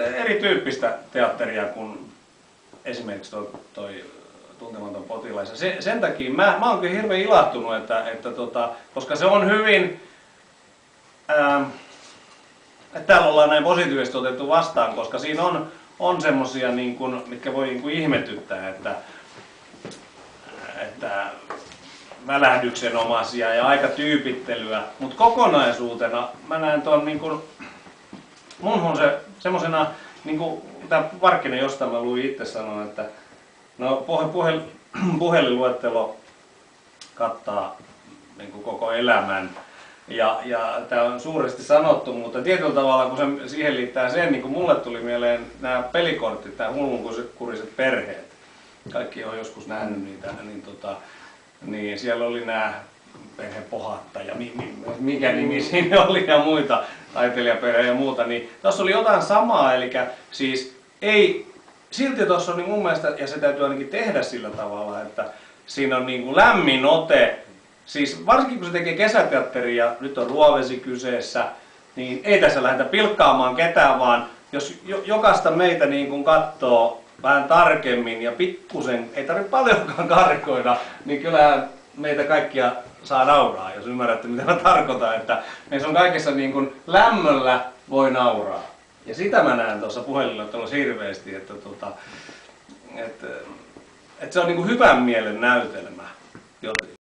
erityyppistä teatteria kuin esimerkiksi toi Tuntematon potilas. Sen takia mä oon kyllä hirveän ilahtunut, että koska se on hyvin, että täällä ollaan näin positiivisesti otettu vastaan, koska siinä on semmosia, niin kun, mitkä voi niin kun ihmetyttää, että välähdyksenomaisia ja aika tyypittelyä, mutta kokonaisuutena mä näen tuon niin kun, munhun se semmosena, niin kuin tämä Parkkinen jostain mä luin itse sanoa, että no puhelinluettelo kattaa niin kuin koko elämän ja tämä on suuresti sanottu, mutta tietyllä tavalla kun se siihen liittää sen, niin kuin mulle tuli mieleen nämä pelikortit, nämä hullunkuriset perheet. Kaikki on joskus nähnyt niitä, niin siellä oli nämä perhepohattaja, mikä nimi siinä oli ja muita, taiteilijaperhe ja muuta, niin tuossa oli jotain samaa, eli siis ei, silti tuossa on niin mun mielestä, ja se täytyy ainakin tehdä sillä tavalla, että siinä on niin kuin lämmin ote, siis varsinkin kun se tekee kesäteatteria ja nyt on Ruovesi kyseessä, niin ei tässä lähdetä pilkkaamaan ketään, vaan jos jokaista meitä niin kuin katsoo vähän tarkemmin ja pikkusen, ei tarvitse paljonkaan karikoida, niin kyllähän meitä kaikkia saa nauraa, jos ymmärrätte mitä mä tarkoitan, että meissä on kaikessa niin kuin lämmöllä voi nauraa. Ja sitä mä näen tuossa puhelinluettelossa hirveästi, että se on niin kuin hyvän mielen näytelmä.